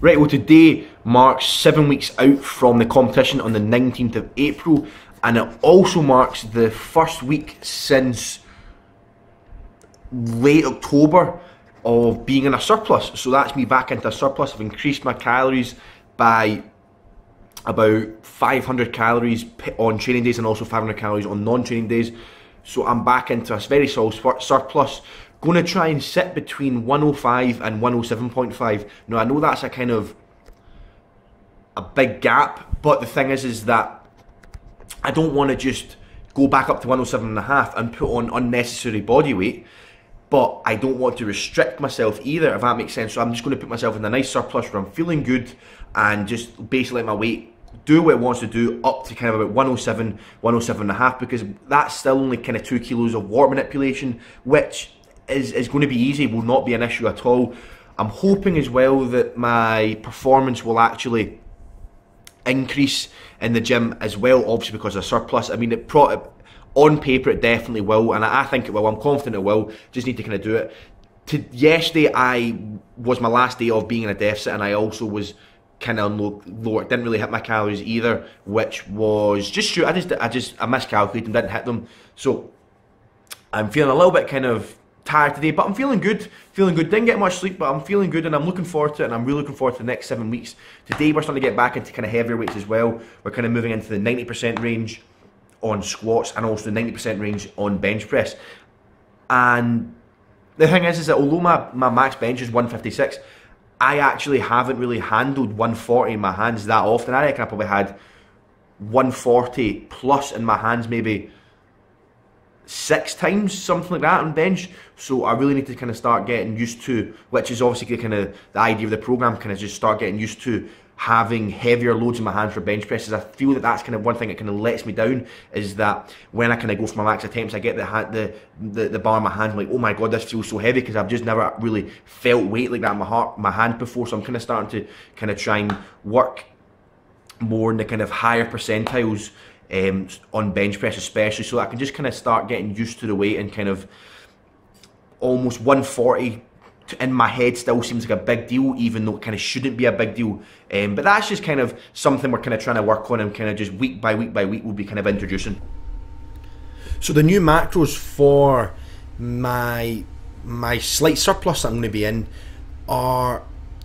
Right, well today marks 7 weeks out from the competition on the 19th of April, and it also marks the first week since late October of being in a surplus. So that's me back into a surplus. I've increased my calories by about 500 calories on training days and also 500 calories on non-training days. So I'm back into a very solid surplus. Going to try and sit between 105 and 107.5. Now I know that's a kind of a big gap, but the thing is that I don't want to just go back up to 107.5 and put on unnecessary body weight, but I don't want to restrict myself either, if that makes sense. So I'm just going to put myself in a nice surplus where I'm feeling good and just basically let my weight do what it wants to do up to kind of about 107, 107.5, because that's still only kind of 2 kilos of water manipulation, which is going to be easy, will not be an issue at all. I'm hoping as well that my performance will actually increase in the gym as well, obviously because of surplus. I mean, on paper it definitely will, and I think it will. I'm confident it will. Just need to kind of do it. Yesterday was my last day of being in a deficit, and I also was kind of lower. Didn't really hit my calories either, which was just true. I miscalculated and didn't hit them. So I'm feeling a little bit kind of tired today, but I'm feeling good. Didn't get much sleep, but I'm feeling good, and I'm looking forward to it, and I'm really looking forward to the next 7 weeks. Today we're starting to get back into kind of heavier weights as well. We're kind of moving into the 90% range on squats and also the 90% range on bench press. And the thing is that although my max bench is 156, I actually haven't really handled 140 in my hands that often. I reckon I probably had 140 plus in my hands maybe 6 times, something like that on bench. So I really need to kind of start getting used to, which is obviously kind of the idea of the program, kind of just start getting used to having heavier loads in my hands for bench presses. I feel that that's kind of one thing that kind of lets me down, is that when I kind of go for my max attempts, I get the bar in my hand, I'm like, oh my god, this feels so heavy, because I've just never really felt weight like that in my hand before. So I'm kind of starting to kind of try and work more in the kind of higher percentiles on bench press especially, so that I can just kind of start getting used to the weight, and kind of almost 140 in my head still seems like a big deal, even though it kind of shouldn't be a big deal. But that's just kind of something we're kind of trying to work on, and kind of just week by week we'll be kind of introducing. So the new macros for my slight surplus that I'm going to be in are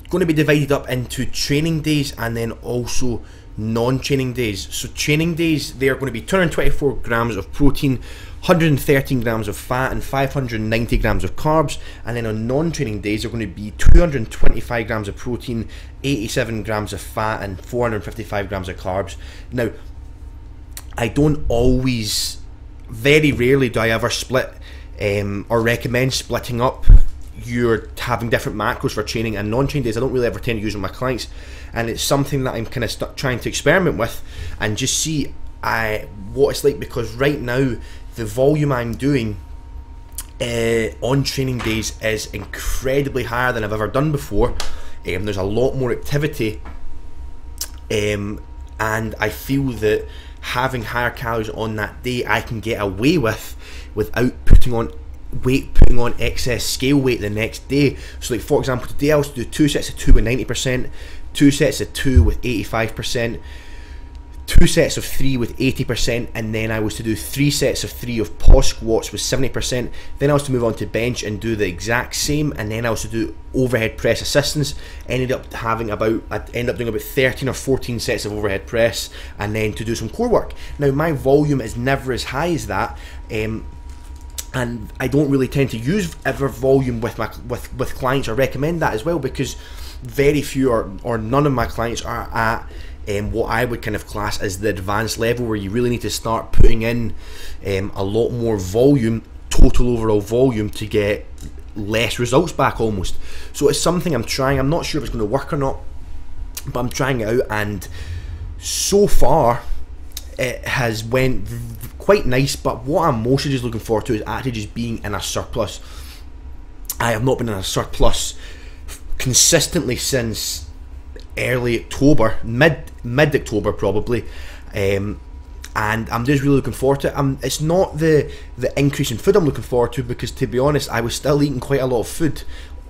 going to be divided up into training days and then also non-training days. So training days, they are going to be 224 grams of protein, 113 grams of fat and 590 grams of carbs. And then on non-training days, they're going to be 225 grams of protein, 87 grams of fat and 455 grams of carbs. Now, I don't always, very rarely do I ever split or recommend splitting up you're having different macros for training and non-training days. I don't really ever tend to use with my clients, and it's something that I'm kind of trying to experiment with and just see what it's like, because right now the volume I'm doing on training days is incredibly higher than I've ever done before. There's a lot more activity, and I feel that having higher calories on that day I can get away with without putting on excess scale weight the next day. So like for example, today I was to do 2 sets of 2 with 90%, 2 sets of 2 with 85%, 2 sets of 3 with 80%, and then I was to do 3 sets of 3 of pause squats with 70%. Then I was to move on to bench and do the exact same, and then I was to do overhead press assistance. I ended up doing about 13 or 14 sets of overhead press, and then to do some core work. Now my volume is never as high as that, and I don't really tend to use ever volume with clients, or recommend that as well, because very few or none of my clients are at what I would kind of class as the advanced level, where you really need to start putting in a lot more volume, total overall volume, to get less results back almost. So it's something I'm trying. I'm not sure if it's going to work or not, but I'm trying it out, and so far it has went quite nice. But what I'm mostly just looking forward to is actually just being in a surplus. I have not been in a surplus consistently since early October, mid-October probably, and I'm just really looking forward to it. It's not the increase in food I'm looking forward to, because to be honest, I was still eating quite a lot of food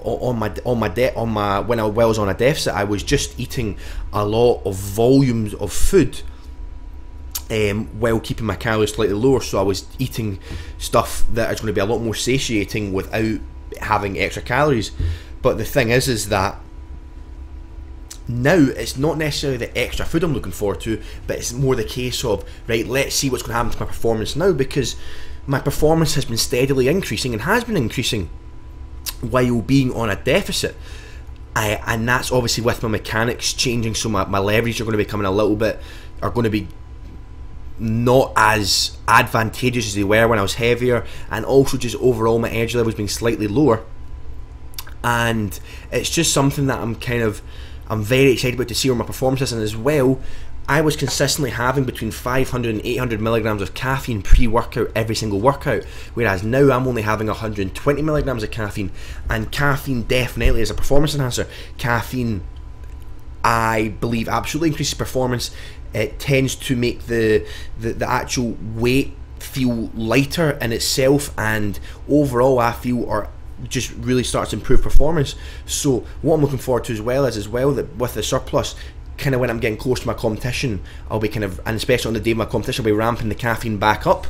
when I was on a deficit, I was just eating a lot of volumes of food, while keeping my calories slightly lower. So I was eating stuff that is going to be a lot more satiating without having extra calories. But the thing is that now it's not necessarily the extra food I'm looking forward to, but it's more the case of, right, let's see what's going to happen to my performance now, because my performance has been steadily increasing and has been increasing while being on a deficit. And that's obviously with my mechanics changing, so my leverage are going to be becoming are going to be not as advantageous as they were when I was heavier, and also just overall my energy levels being slightly lower. And it's just something that I'm very excited about to see where my performance is. And as well, I was consistently having between 500 and 800 milligrams of caffeine pre-workout every single workout, whereas now I'm only having 120 milligrams of caffeine. And caffeine definitely is a performance enhancer. Caffeine, I believe, absolutely increases performance. It tends to make the actual weight feel lighter in itself, and overall I feel just really starts to improve performance. So what I'm looking forward to as well that with the surplus, kind of when I'm getting close to my competition, I'll be and especially on the day of my competition, I'll be ramping the caffeine back up.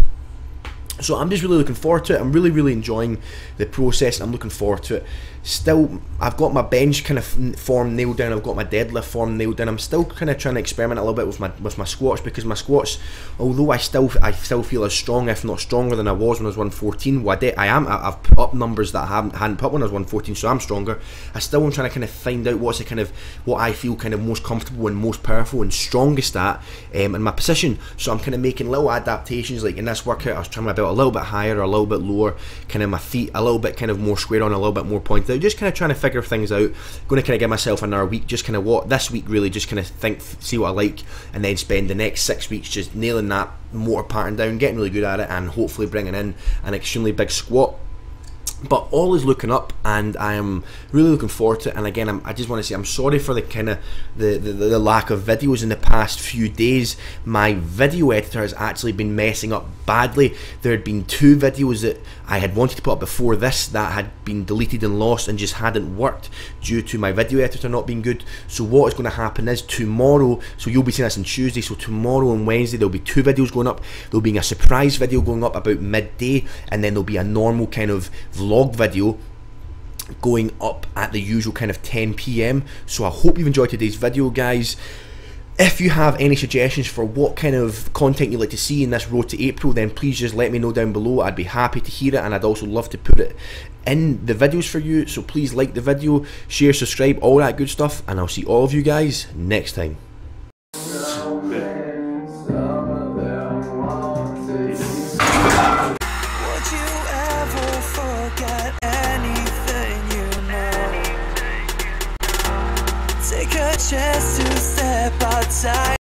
So I'm just really looking forward to it. I'm really enjoying the process, and I'm looking forward to it. Still, I've got my bench kind of form nailed down. I've got my deadlift form nailed down. I'm still kind of trying to experiment a little bit with my squats, because my squats, although I still feel as strong, if not stronger, than I was when I was 114. I've put up numbers that I hadn't put when I was 114, so I'm stronger. I still am trying to kind of find out what I feel kind of most comfortable and most powerful and strongest at in my position. So I'm kind of making little adaptations. Like in this workout, I was trying my belt a little bit higher or a little bit lower, kind of my feet a little bit kind of more square on, a little bit more pointed out, just kind of trying to figure things out. Going to kind of give myself another week, just kind of this week really just kind of see what I like, and then spend the next 6 weeks just nailing that motor pattern down, getting really good at it, and hopefully bringing in an extremely big squat. But all is looking up, and I am really looking forward to it. And again, I just want to say I'm sorry for the kind of the lack of videos in the past few days. My video editor has actually been messing up badly. There had been 2 videos that I had wanted to put up before this that had been deleted and lost and just hadn't worked due to my video editor not being good. So what is going to happen is tomorrow, so you'll be seeing this on Tuesday, so tomorrow and Wednesday there'll be 2 videos going up. There'll be a surprise video going up about midday, and then there'll be a normal kind of vlog video going up at the usual kind of 10 PM. So I hope you've enjoyed today's video, guys. If you have any suggestions for what kind of content you'd like to see in this road to April, then please just let me know down below. I'd be happy to hear it, and I'd also love to put it in the videos for you. So please like the video, share, subscribe, all that good stuff, and I'll see all of you guys next time. Take a chance to step outside.